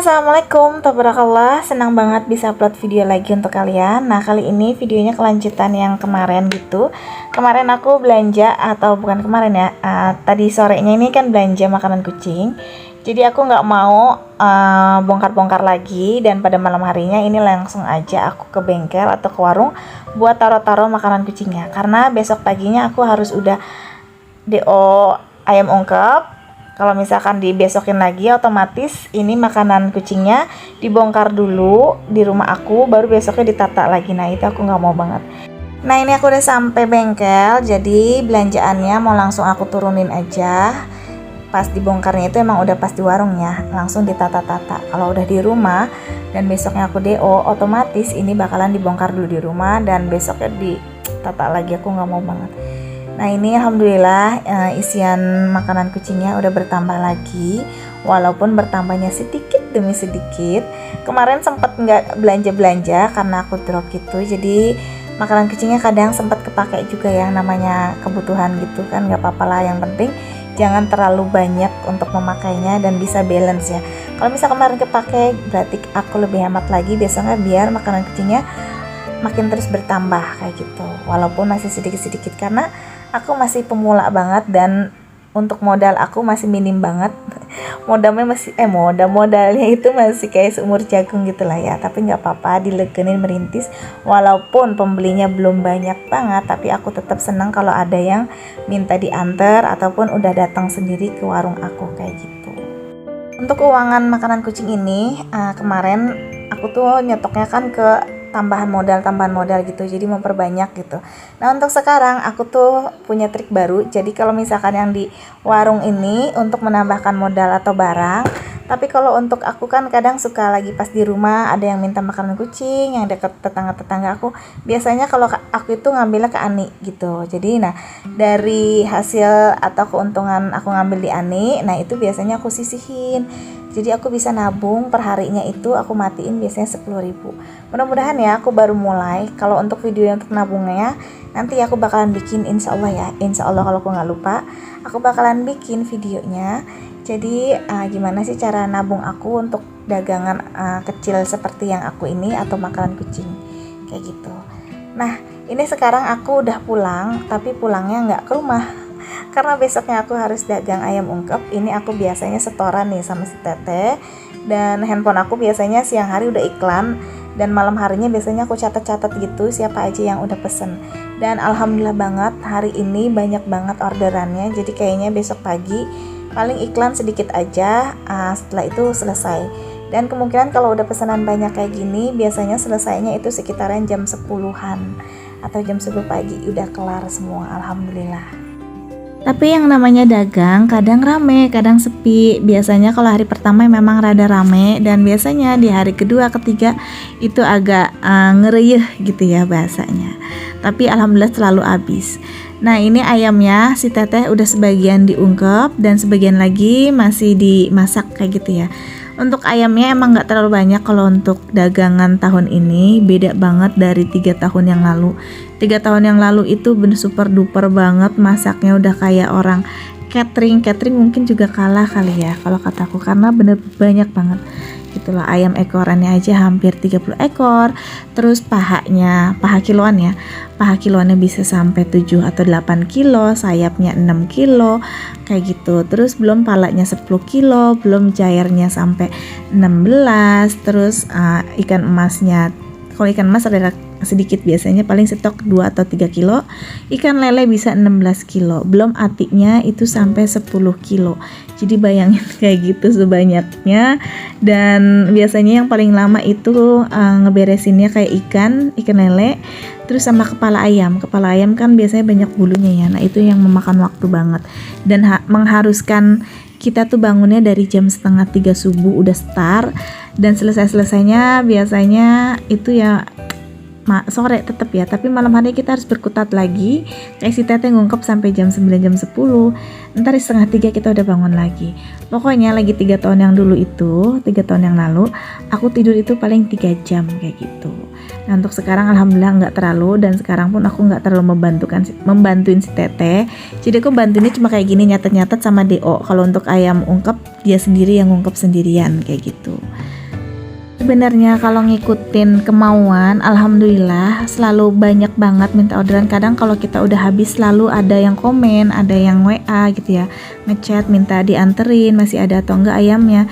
Assalamualaikum, tabarakallah. Senang banget bisa upload video lagi untuk kalian. Nah, kali ini videonya kelanjutan yang kemarin gitu. Kemarin aku belanja, atau bukan kemarin ya, tadi sorenya ini kan belanja makanan kucing. Jadi aku nggak mau bongkar-bongkar lagi, dan pada malam harinya ini langsung aja aku ke bengkel atau ke warung buat taruh-taruh makanan kucingnya. Karena besok paginya aku harus udah DO ayam ungkep. Kalau misalkan dibesokin lagi, otomatis ini makanan kucingnya dibongkar dulu di rumah aku, baru besoknya ditata lagi. Nah, itu aku nggak mau banget. Nah, ini aku udah sampai bengkel, jadi belanjaannya mau langsung aku turunin aja. Pas dibongkarnya itu emang udah pas di warung ya, langsung ditata-tata. Kalau udah di rumah dan besoknya aku DO, otomatis ini bakalan dibongkar dulu di rumah dan besoknya ditata lagi. Aku nggak mau banget. Nah, ini alhamdulillah isian makanan kucingnya udah bertambah lagi, walaupun bertambahnya sedikit demi sedikit. Kemarin sempat nggak belanja-belanja karena aku drop gitu, jadi makanan kucingnya kadang sempat kepake juga ya, namanya kebutuhan gitu kan, nggak apa-apa lah, yang penting jangan terlalu banyak untuk memakainya dan bisa balance ya. Kalau misal kemarin kepake, berarti aku lebih hemat lagi besoknya biar makanan kucingnya makin terus bertambah kayak gitu, walaupun masih sedikit-sedikit karena aku masih pemula banget dan untuk modal aku masih minim banget. Modalnya itu masih kayak seumur jagung gitulah ya, tapi nggak apa-apa, dilegenin merintis walaupun pembelinya belum banyak banget, tapi aku tetap senang kalau ada yang minta diantar ataupun udah datang sendiri ke warung aku kayak gitu. Untuk keuangan makanan kucing ini kemarin aku tuh nyetoknya kan ke tambahan modal gitu, jadi memperbanyak gitu. Nah, untuk sekarang aku tuh punya trik baru. Jadi kalau misalkan yang di warung ini untuk menambahkan modal atau barang, tapi kalau untuk aku kan kadang suka lagi pas di rumah ada yang minta makanan kucing yang deket tetangga aku, biasanya kalau aku itu ngambilnya ke Ani gitu. Jadi nah, dari hasil atau keuntungan aku ngambil di Ani, nah itu biasanya aku sisihin. Jadi aku bisa nabung per harinya, itu aku matiin biasanya 10.000. Mudah-mudahan ya, aku baru mulai. Kalau untuk video untuk nabungnya nanti aku bakalan bikin, insya Allah ya, insya Allah kalau aku nggak lupa aku bakalan bikin videonya. Jadi gimana sih cara nabung aku untuk dagangan kecil seperti yang aku ini atau makanan kucing kayak gitu. Nah, ini sekarang aku udah pulang, tapi pulangnya nggak ke rumah karena besoknya aku harus dagang ayam ungkep. Ini aku biasanya setoran nih sama si Teteh, dan handphone aku biasanya siang hari udah iklan, dan malam harinya biasanya aku catat-catat gitu siapa aja yang udah pesen. Dan alhamdulillah banget hari ini banyak banget orderannya, jadi kayaknya besok pagi paling iklan sedikit aja, setelah itu selesai. Dan kemungkinan kalau udah pesanan banyak kayak gini, biasanya selesainya itu sekitaran jam 10-an atau jam 10 pagi udah kelar semua, alhamdulillah. Tapi yang namanya dagang kadang rame, kadang sepi. Biasanya kalau hari pertama memang rada rame, dan biasanya di hari kedua, ketiga itu agak ngereyeh gitu ya bahasanya. Tapi alhamdulillah selalu habis. Nah, ini ayamnya si Teteh udah sebagian diungkep dan sebagian lagi masih dimasak kayak gitu ya. Untuk ayamnya emang gak terlalu banyak kalau untuk dagangan tahun ini, beda banget dari 3 tahun yang lalu. 3 tahun yang lalu itu bener super duper banget, masaknya udah kayak orang catering mungkin juga kalah kali ya kalau kataku, karena bener banyak banget. Itulah ayam ekorannya aja hampir 30 ekor. Terus paha kiloannya bisa sampai 7 atau 8 kilo, sayapnya 6 kilo kayak gitu. Terus belum palanya 10 kilo, belum cairnya sampai 16. Terus ikan emasnya, kalau ikan emas ada sedikit, biasanya paling stok 2 atau 3 kilo. Ikan lele bisa 16 kilo, belum atinya itu sampai 10 kilo. Jadi bayangin kayak gitu sebanyaknya. Dan biasanya yang paling lama itu ngeberesinnya kayak ikan lele, terus sama kepala ayam kan biasanya banyak bulunya ya. Nah, itu yang memakan waktu banget dan mengharuskan kita tuh bangunnya dari jam 2:30 subuh udah start, dan selesainya biasanya itu ya sore tetap ya, tapi malam hari kita harus berkutat lagi. Kayak si Teteh ngungkep sampai jam 9, jam 10, ntar di 2:30 kita udah bangun lagi. Pokoknya lagi 3 tahun yang lalu aku tidur itu paling 3 jam kayak gitu. Nah, untuk sekarang alhamdulillah nggak terlalu, dan sekarang pun aku nggak terlalu membantuin si Teteh. Jadi aku bantuinnya cuma kayak gini, nyatet-nyatet sama DO. Kalau untuk ayam ungkep dia sendiri yang ngungkep sendirian kayak gitu. Sebenarnya kalau ngikutin kemauan, alhamdulillah selalu banyak banget minta orderan. Kadang kalau kita udah habis selalu ada yang komen, ada yang WA gitu ya, ngechat minta dianterin, masih ada atau enggak ayamnya,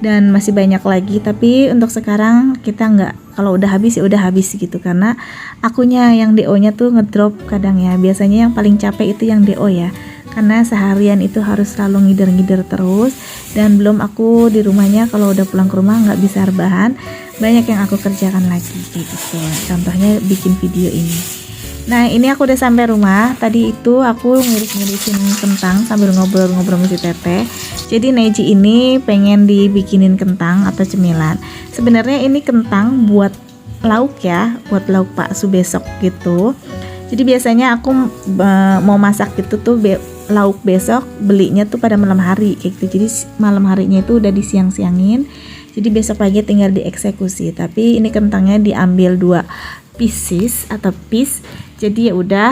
dan masih banyak lagi. Tapi untuk sekarang kita enggak, kalau udah habis ya udah habis gitu, karena akunya yang DO-nya tuh ngedrop kadang ya. Biasanya yang paling capek itu yang DO ya, karena seharian itu harus selalu ngider-ngider terus, dan belum aku di rumahnya kalau udah pulang ke rumah nggak bisa rebahan, banyak yang aku kerjakan lagi kayak gitu. Contohnya bikin video ini. Nah ini aku udah sampai rumah. Tadi itu aku ngiris-ngirisin kentang sambil ngobrol-ngobrol sama si Teteh. Jadi Neji ini pengen dibikinin kentang atau cemilan. Sebenarnya ini kentang buat lauk ya, buat lauk bakso besok gitu. Jadi biasanya aku mau masak gitu tuh lauk besok, belinya tuh pada malam hari kayak gitu. Jadi malam harinya itu udah disiang-siangin, jadi besok pagi tinggal dieksekusi. Tapi ini kentangnya diambil 2 pieces atau piece, jadi ya udah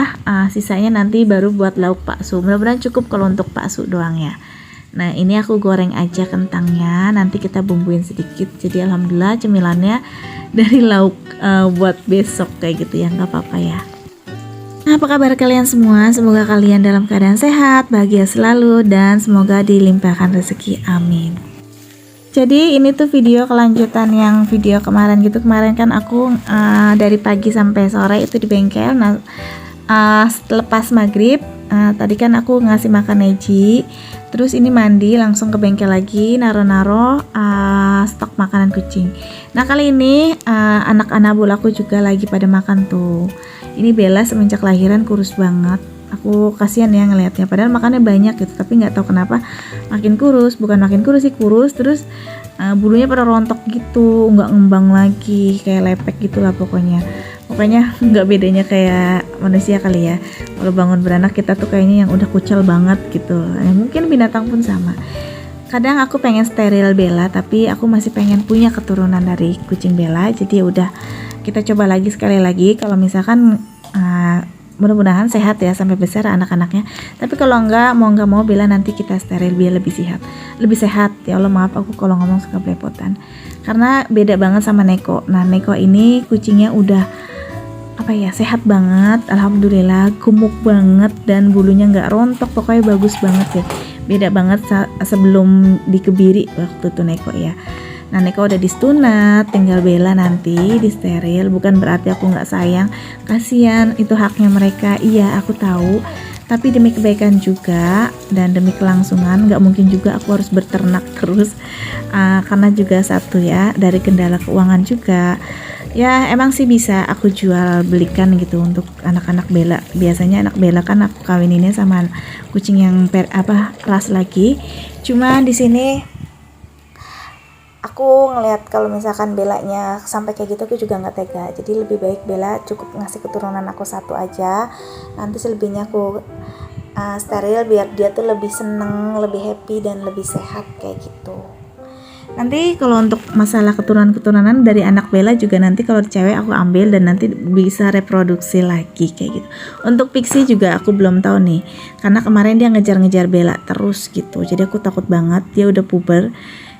sisanya nanti baru buat lauk bakso. Mudah-mudahan cukup kalau untuk bakso doang ya. Nah ini aku goreng aja kentangnya, nanti kita bumbuin sedikit. Jadi alhamdulillah cemilannya dari lauk buat besok kayak gitu ya, nggak apa-apa ya. Nah, apa kabar kalian semua? Semoga kalian dalam keadaan sehat, bahagia selalu, dan semoga dilimpahkan rezeki. Amin. Jadi ini tuh video kelanjutan yang video kemarin gitu. Kemarin kan aku dari pagi sampai sore itu di bengkel. Nah lepas maghrib tadi kan aku ngasih makan Neji, terus ini mandi langsung ke bengkel lagi, naro-naro stok makanan kucing. Nah kali ini anak-anak bulaku juga lagi pada makan tuh. Ini Bella semenjak lahiran kurus banget. Aku kasihan ya ngelihatnya, padahal makannya banyak gitu, tapi nggak tahu kenapa makin kurus. Bukan makin kurus sih, kurus terus bulunya pada rontok gitu, nggak ngembang lagi, kayak lepek gitulah pokoknya nggak bedanya kayak manusia kali ya. Kalau bangun beranak kita tuh kayaknya yang udah kucel banget gitu. Mungkin binatang pun sama. Kadang aku pengen steril Bella, tapi aku masih pengen punya keturunan dari kucing Bella. Jadi ya udah, kita coba lagi sekali lagi. Kalau misalkan mudah-mudahan sehat ya sampai besar anak-anaknya. Tapi kalau enggak mau Bella nanti kita steril biar lebih sehat. Ya Allah maaf aku kalau ngomong suka belepotan, karena beda banget sama Neko. Nah Neko ini kucingnya udah sehat banget, alhamdulillah, gemuk banget dan bulunya nggak rontok, pokoknya bagus banget ya. Beda banget sebelum dikebiri waktu itu Neko ya. Nah Neko udah distunat, tinggal Bella nanti di steril. Bukan berarti aku nggak sayang, kasihan, itu haknya mereka. Iya aku tahu, tapi demi kebaikan juga dan demi kelangsungan, nggak mungkin juga aku harus berternak terus, karena juga satu ya dari kendala keuangan juga. Ya emang sih bisa aku jual belikan gitu untuk anak-anak Bella. Biasanya anak Bella kan aku kawininnya sama kucing yang ras lagi. Cuma di sini aku ngelihat kalau misalkan Bellanya sampai kayak gitu aku juga nggak tega. Jadi lebih baik Bella cukup ngasih keturunan aku 1 aja. Nanti selebihnya aku steril biar dia tuh lebih seneng, lebih happy dan lebih sehat kayak gitu. Nanti kalau untuk masalah keturunan dari anak Bella juga nanti kalau cewek aku ambil dan nanti bisa reproduksi lagi kayak gitu. Untuk Pixie juga aku belum tahu nih, karena kemarin dia ngejar-ngejar Bella terus gitu. Jadi aku takut banget, dia udah puber.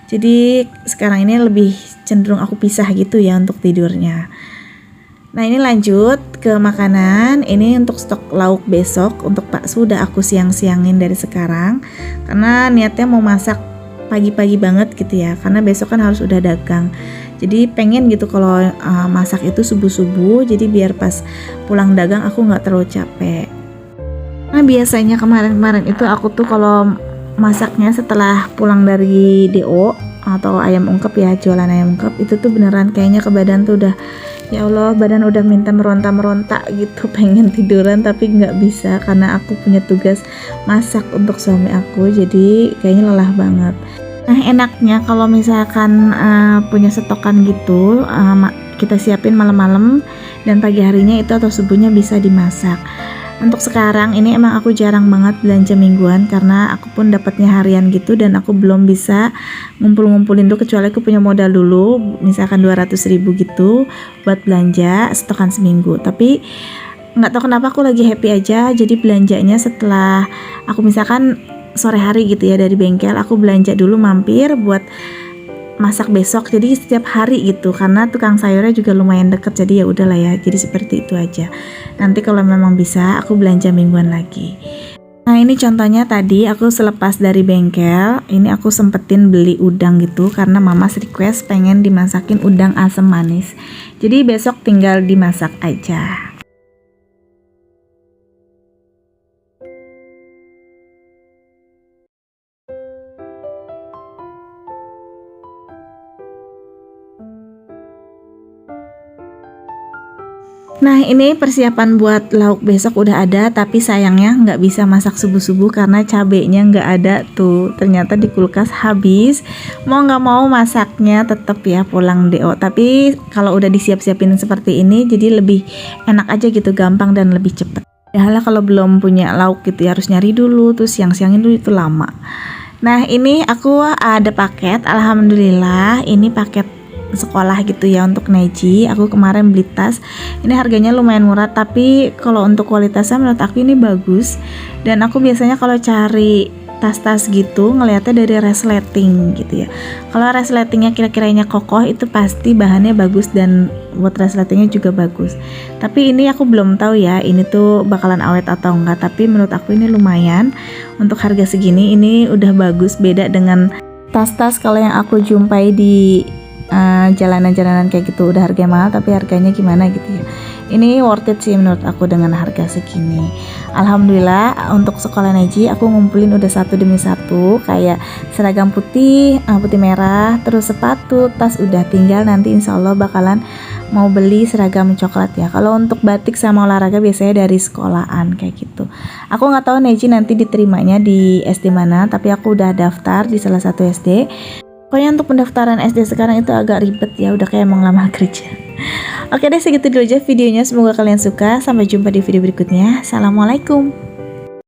Jadi sekarang ini lebih cenderung aku pisah gitu ya untuk tidurnya. Nah ini lanjut ke makanan. Ini untuk stok lauk besok. Untuk bakso udah aku siang-siangin dari sekarang, karena niatnya mau masak pagi-pagi banget gitu ya, karena besok kan harus udah dagang. Jadi pengen gitu kalau masak itu subuh-subuh, jadi biar pas pulang dagang aku nggak terlalu capek. Nah biasanya kemarin itu aku tuh kalau masaknya setelah pulang dari DO atau ayam ungkep ya, jualan ayam ungkep, itu tuh beneran kayaknya ke badan tuh udah, ya Allah badan udah minta meronta-meronta gitu, pengen tiduran tapi nggak bisa karena aku punya tugas masak untuk suami aku, jadi kayaknya lelah banget. Nah enaknya kalau misalkan punya stokan gitu, kita siapin malam-malam dan pagi harinya itu atau subuhnya bisa dimasak. Untuk sekarang ini emang aku jarang banget belanja mingguan, karena aku pun dapatnya harian gitu dan aku belum bisa ngumpul-ngumpulin dulu, kecuali aku punya modal dulu misalkan 200.000 gitu buat belanja stokan seminggu. Tapi nggak tahu kenapa aku lagi happy aja, jadi belanjanya setelah aku misalkan sore hari gitu ya dari bengkel, aku belanja dulu mampir buat masak besok, jadi setiap hari gitu, karena tukang sayurnya juga lumayan deket, jadi ya udahlah ya, jadi seperti itu aja. Nanti kalau memang bisa aku belanja mingguan lagi. Nah ini contohnya tadi aku selepas dari bengkel, ini aku sempetin beli udang gitu karena mama request pengen dimasakin udang asam manis, jadi besok tinggal dimasak aja. Nah ini persiapan buat lauk besok udah ada, tapi sayangnya nggak bisa masak subuh-subuh karena cabenya nggak ada tuh, ternyata di kulkas habis. Mau nggak mau masaknya tetap ya pulang DO, tapi kalau udah disiap-siapin seperti ini jadi lebih enak aja gitu, gampang dan lebih cepet. Padahal kalau belum punya lauk gitu ya harus nyari dulu, terus siang-siangin dulu itu lama. Nah ini aku ada paket, alhamdulillah ini paket sekolah gitu ya untuk Neji. Aku kemarin beli tas, ini harganya lumayan murah, tapi kalau untuk kualitasnya menurut aku ini bagus. Dan aku biasanya kalau cari tas-tas gitu ngelihatnya dari resleting gitu ya. Kalau resletingnya kira-kiranya kokoh itu pasti bahannya bagus dan buat resletingnya juga bagus. Tapi ini aku belum tahu ya ini tuh bakalan awet atau enggak, tapi menurut aku ini lumayan untuk harga segini, ini udah bagus, beda dengan tas-tas kalau yang aku jumpai di jalanan-jalanan kayak gitu, udah harganya mahal tapi harganya gimana gitu ya. Ini worth it sih menurut aku dengan harga segini. Alhamdulillah untuk sekolah Neji aku ngumpulin udah satu demi satu, kayak seragam putih, putih merah, terus sepatu, tas udah, tinggal nanti insya Allah bakalan mau beli seragam coklat ya. Kalau untuk batik sama olahraga biasanya dari sekolahan kayak gitu. Aku nggak tahu Neji nanti diterimanya di SD mana, tapi aku udah daftar di salah satu SD. Pokoknya untuk pendaftaran SD sekarang itu agak ribet ya, udah kayak mau ngelamar kerja. Oke deh, segitu dulu aja videonya, semoga kalian suka. Sampai jumpa di video berikutnya. Assalamualaikum.